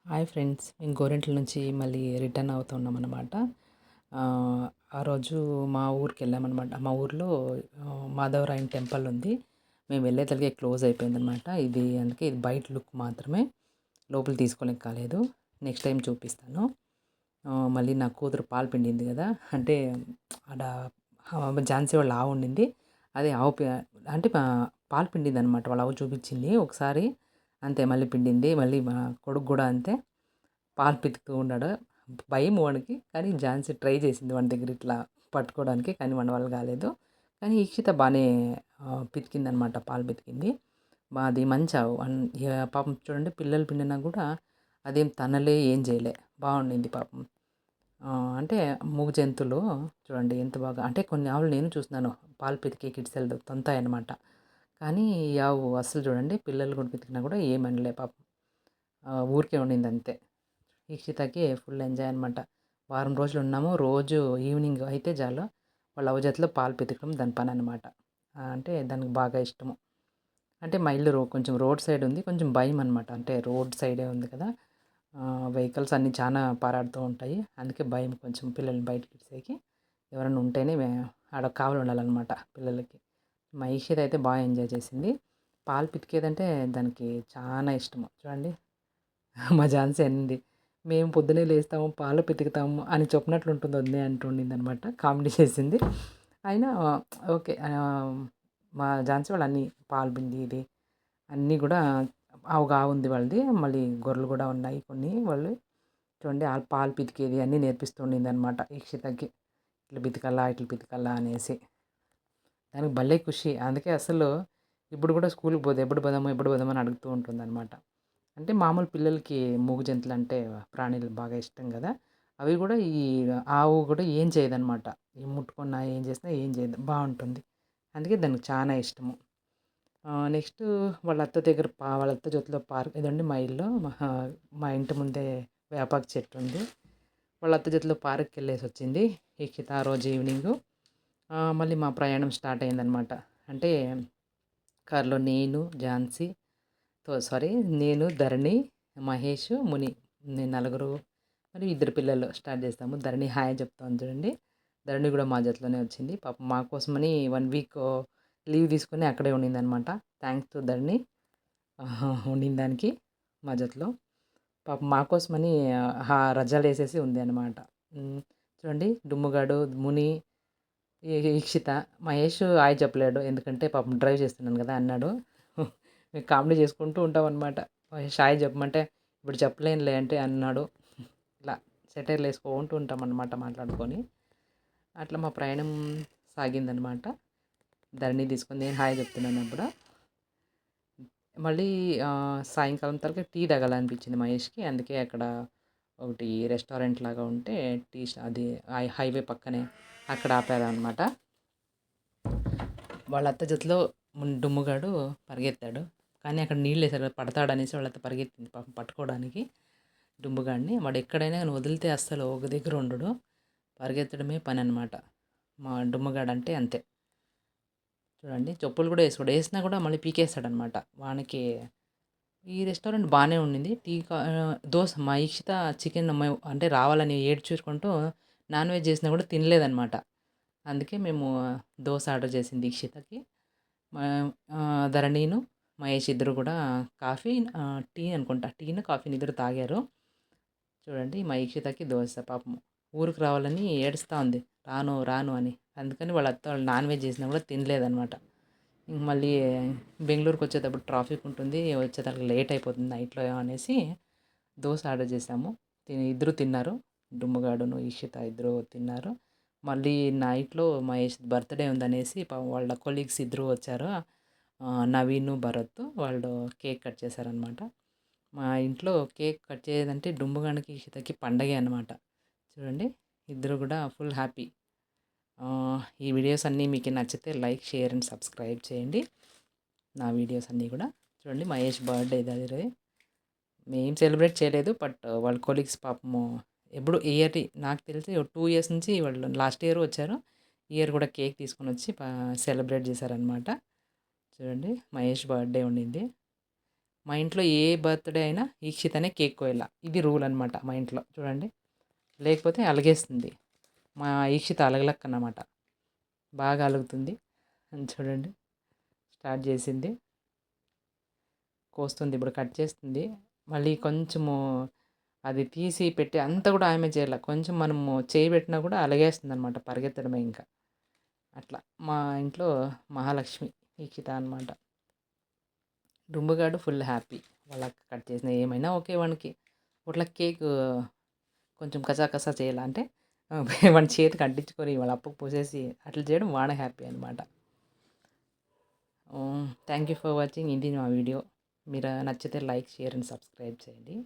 Hi friends, మేము గోరింట్ల నుంచి మళ్ళీ రిటర్న్ అవుతున్నామన్నమాట. ఆ రోజు మా ఊరికెళ్ళామనమాట. మా ఊర్లో మాధవరాయన్ టెంపుల్ ఉంది. మేము వెళ్ళేతలకే క్లోజ్ అయిపోయిందనమాట. అందుకే ఇది బయట లుక్ మాత్రమే. లోపలికి తీసుకొనికి కాలేదు. నెక్స్ట్ టైం చూపిస్తాను. మళ్ళీ నా కూతురు పాలు పిండింది కదా! అంటే ఆడ ఝాన్సీ వాళ్ళ ఆవు ఉండింది. అదే ఆవు అంటే పాలు పిండిందనమాట. వాళ్ళ ఆవు చూపించింది ఒకసారి. అంతే మళ్ళీ పిండింది. మళ్ళీ మా కొడుకు కూడా అంతే. పాలు పితుకుతూ ఉన్నాడు. భయం వాడికి. కానీ ఝాన్సీ ట్రై చేసింది వాని దగ్గర ఇట్లా పట్టుకోవడానికి. కానీ వాని వల్ల కాలేదు. కానీ ఈక్షిత బాగానే పితికిందనమాట. పాలు పితికింది. అది మంచి ఆవు. పాపం చూడండి, పిల్లలు పిండినా కూడా అదేం తనలే ఏం చేయలే. బాగుండింది పాపం. అంటే మూగ జంతువులు చూడండి ఎంత బాగా. అంటే కొన్ని ఆవులు నేను చూస్తున్నాను పాలు పితికే కిడ్సెల్ తొంతాయన్నమాట. కానీ ఈ ఆవు అస్సలు చూడండి, పిల్లలు కూడా పితికినా కూడా ఏమనలే పాపం. ఊరికే ఉండింది అంతే. ఈక్షితకి ఫుల్ ఎంజాయ్ అనమాట. వారం రోజులు ఉన్నాము. రోజు ఈవినింగ్ అయితే చాలు వాళ్ళ అవ్వ చేతిలో పాలు పితకడం దాని పని అనమాట. అంటే దానికి బాగా ఇష్టము. అంటే మా ఇల్లు కొంచెం రోడ్ సైడ్ ఉంది. కొంచెం భయం అనమాట. అంటే రోడ్ సైడే ఉంది కదా! వెహికల్స్ అన్నీ చాలా పారాడుతూ ఉంటాయి. అందుకే భయం కొంచెం పిల్లల్ని బయటకి ఇడిసేకి. ఎవరైనా ఉంటేనే ఆడ కావలి ఉండాలన్నమాట పిల్లలకి. మా ఈక్షిత అయితే బాగా ఎంజాయ్ చేసింది. పాలు పితికేదంటే దానికి చాలా ఇష్టము. చూడండి, మా ఝాన్సీ అనింది, మేము పొద్దున్నే లేస్తాము, పాలు పితుకుతాము అని చెప్పినట్లు ఉంటుంది వదినే అంటుండిందనమాట. కామెడీ చేసింది. అయినా ఓకే. మా ఝాన్సీ వాళ్ళు అన్నీ పాలు పిండేది అన్నీ కూడా ఆవుగా ఉంది వాళ్ళది. మళ్ళీ గొర్రెలు కూడా ఉన్నాయి కొన్ని. వాళ్ళు చూడండి ఆ పాలు పితికేది అన్నీ నేర్పిస్తూ ఉండిందనమాట ఈక్షితకి. ఇట్లా పితకల్లా, ఇట్లా పితకల్లా అనేసి. దానికి భలే ఖుషి. అందుకే అసలు ఇప్పుడు కూడా స్కూల్‌కి పోదు. ఎప్పుడు పోదాము అని అడుగుతూ ఉంటుందనమాట. అంటే మామూలు పిల్లలకి మూగజంతువులంటే ప్రాణులు బాగా ఇష్టం కదా! అవి కూడా ఈ ఆవు కూడా ఏం చేయదనమాట. ముట్టుకున్నా, ఏం చేసినా ఏం చేయదు. బావుంటుంది. అందుకే దానికి చానా ఇష్టము. నెక్స్టు వాళ్ళ అత్త దగ్గర వాళ్ళ అత్త జొత్తులో పార్క్ ఇదండి మా ఇల్లు. మా ఇంటి ముందే వేపాకు చెట్టు ఉంది. వాళ్ళ అత్త జొత్తులో పార్క్‌కెళ్ళేసొచ్చింది ఈక్షిత ఆ రోజు ఈవినింగు. మళ్ళీ మా ప్రయాణం స్టార్ట్ అయిందనమాట. అంటే కారులో నేను, ఝాన్సీ సారీ, నేను, ధరణి, మహేష్, ముని, నేను నలుగురు మరి ఇద్దరు పిల్లలు స్టార్ట్ చేస్తాము. ధరణి హాయ్ చెప్తాను చూడండి. ధరణి కూడా మా జతలోనే వచ్చింది. పాపం మా కోసమని 1 వీక్ లీవ్ తీసుకొని అక్కడే ఉండిందనమాట. థ్యాంక్స్ టు ధరణి ఉండిన దానికి మా జతలో. పాపం మా కోసమని రజాలేసేసి ఉంది అనమాట. చూడండి, డుమ్ముగాడు, ముని, ఈక్షిత, మహేష్ హాయ్ చెప్పలేడు. ఎందుకంటే పాపం డ్రైవ్ చేస్తున్నాను కదా అన్నాడు. మేము కామెడీ చేసుకుంటూ ఉంటామన్నమాట. మహేష్ హాయ్ చెప్పమంటే ఇప్పుడు చెప్పలేనులే అంటే అన్నాడు. ఇట్లా సెటైర్లు వేసుకుంటూ ఉంటామన్నమాట మాట్లాడుకొని. అట్లా మా ప్రయాణం సాగిందనమాట. ధరణి తీసుకొని నేను హాయ్ చెప్తున్నాను అప్పుడు. మళ్ళీ సాయంకాలం తర్వాత టీ తాగాలనిపించింది మహేష్‌కి. అందుకే అక్కడ ఒకటి రెస్టారెంట్ లాగా ఉంటే అది హైవే పక్కనే అక్కడ ఆపారనమాట. వాళ్ళ అత్త జతలో డుమ్ముగాడు పరిగెత్తాడు. కానీ అక్కడ నీళ్ళేసారు కదా, పడతాడనేసి వాళ్ళ అత్త పరిగెత్తింది పాపం పట్టుకోవడానికి డుంబుగాడిని. వాడు ఎక్కడైనా కానీ వదిలితే అస్సలు ఒక దగ్గర ఉండడు. పరిగెత్తడమే పని అనమాట. మా డుమ్మగాడు అంటే అంతే. చూడండి, చెప్పులు కూడా వేసుకోడు. వేసినా కూడా మళ్ళీ పీకేస్తాడనమాట. వానికి ఈ రెస్టారెంట్ బాగానే ఉండింది. దోస మా ఈక్షిత చికెన్ అంటే రావాలని ఏడ్చేసుకుంటూ నాన్ వెజ్ చేసినా కూడా తినలేదనమాట. అందుకే మేము దోస ఆర్డర్ చేసింది ఈక్షితకి. మా ధరణిను, మహేష్ ఇద్దరు కూడా కాఫీ, టీ అనుకుంటా. టీను, కాఫీని ఇద్దరు తాగారు. చూడండి, మా ఈక్షితకి దోస పాపం ఊరికి రావాలని ఏడుస్తూ ఉంది. రాను రాను అని. అందుకని వాళ్ళ అత్త వాళ్ళు నాన్ వెజ్ చేసినా కూడా తినలేదనమాట. ఇంక మళ్ళీ బెంగుళూరుకి వచ్చేటప్పుడు ట్రాఫిక్ ఉంటుంది. వచ్చేసరికి లేట్ అయిపోతుంది నైట్‌లో అనేసి దోస ఆర్డర్ చేశాము. ఇద్దరు తిన్నారు. డుమ్ముగాడును, ఈక్షిత ఇద్దరు తిన్నారు. మళ్ళీ నైట్‌లో మహేష్ బర్త్‌డే ఉందనేసి పాపం వాళ్ళ కొలీగ్స్ ఇద్దరు వచ్చారు. నవీను, భరత్ వాళ్ళు కేక్ కట్ చేశారనమాట. మా ఇంట్లో కేక్ కట్ చేయాలంటే డుంబుగానికి, ఈక్షితకి పండగే అనమాట. చూడండి, ఇద్దరు కూడా ఫుల్ హ్యాపీ. ఈ వీడియోస్ అన్నీ మీకు నచ్చితే లైక్, షేర్ అండ్ సబ్స్క్రైబ్ చేయండి. నా వీడియోస్ అన్నీ కూడా చూడండి. మహేష్ బర్త్డే ఇది. మేము సెలబ్రేట్ చేయలేదు. బట్ వాళ్ళ కొలీగ్స్ పాపము ఎప్పుడు ఇయర్లీ నాకు తెలిసి 2 ఇయర్స్ నుంచి వాళ్ళు లాస్ట్ ఇయర్ వచ్చారు. ఈ ఇయర్ కూడా కేక్ తీసుకొని వచ్చి సెలబ్రేట్ చేశారనమాట. చూడండి, మహేష్ బర్త్డే ఉండింది. మా ఇంట్లో ఏ బర్త్‌డే అయినా ఈక్షితనే కేక్ కోయాల. ఇది రూల్ అనమాట మా ఇంట్లో చూడండి. లేకపోతే అలిగేస్తుంది. మా ఈక్షిత అలగలక్కనమాట. బాగా అలుగుతుంది. చూడండి స్టార్ట్ చేసింది. కోస్తుంది ఇప్పుడు కట్ చేస్తుంది. మళ్ళీ కొంచెము అది తీసి పెట్టి అంతా కూడా ఆమె చేయాల. కొంచెం మనము చేయి పెట్టినా కూడా అలిగేస్తుందనమాట. పరిగెత్తడమే ఇంకా. అట్లా మా ఇంట్లో మహాలక్ష్మి ఈక్షిత అనమాట. డుంబుగాడు ఫుల్ హ్యాపీ. వాళ్ళ అక్క కట్ చేసిన ఏమైనా ఓకే వానికి. ఇట్లా కేక్ కొంచెం కసా చేయాల అంటే వాడి చేతికి అంటించుకొని వాళ్ళ అప్పకు పోసేసి అట్లా చేయడం వాడే హ్యాపీ అనమాట. Thank you for watching. ఇది మా వీడియో. మీరు నచ్చితే లైక్, షేర్ అండ్ సబ్స్క్రైబ్ చేయండి.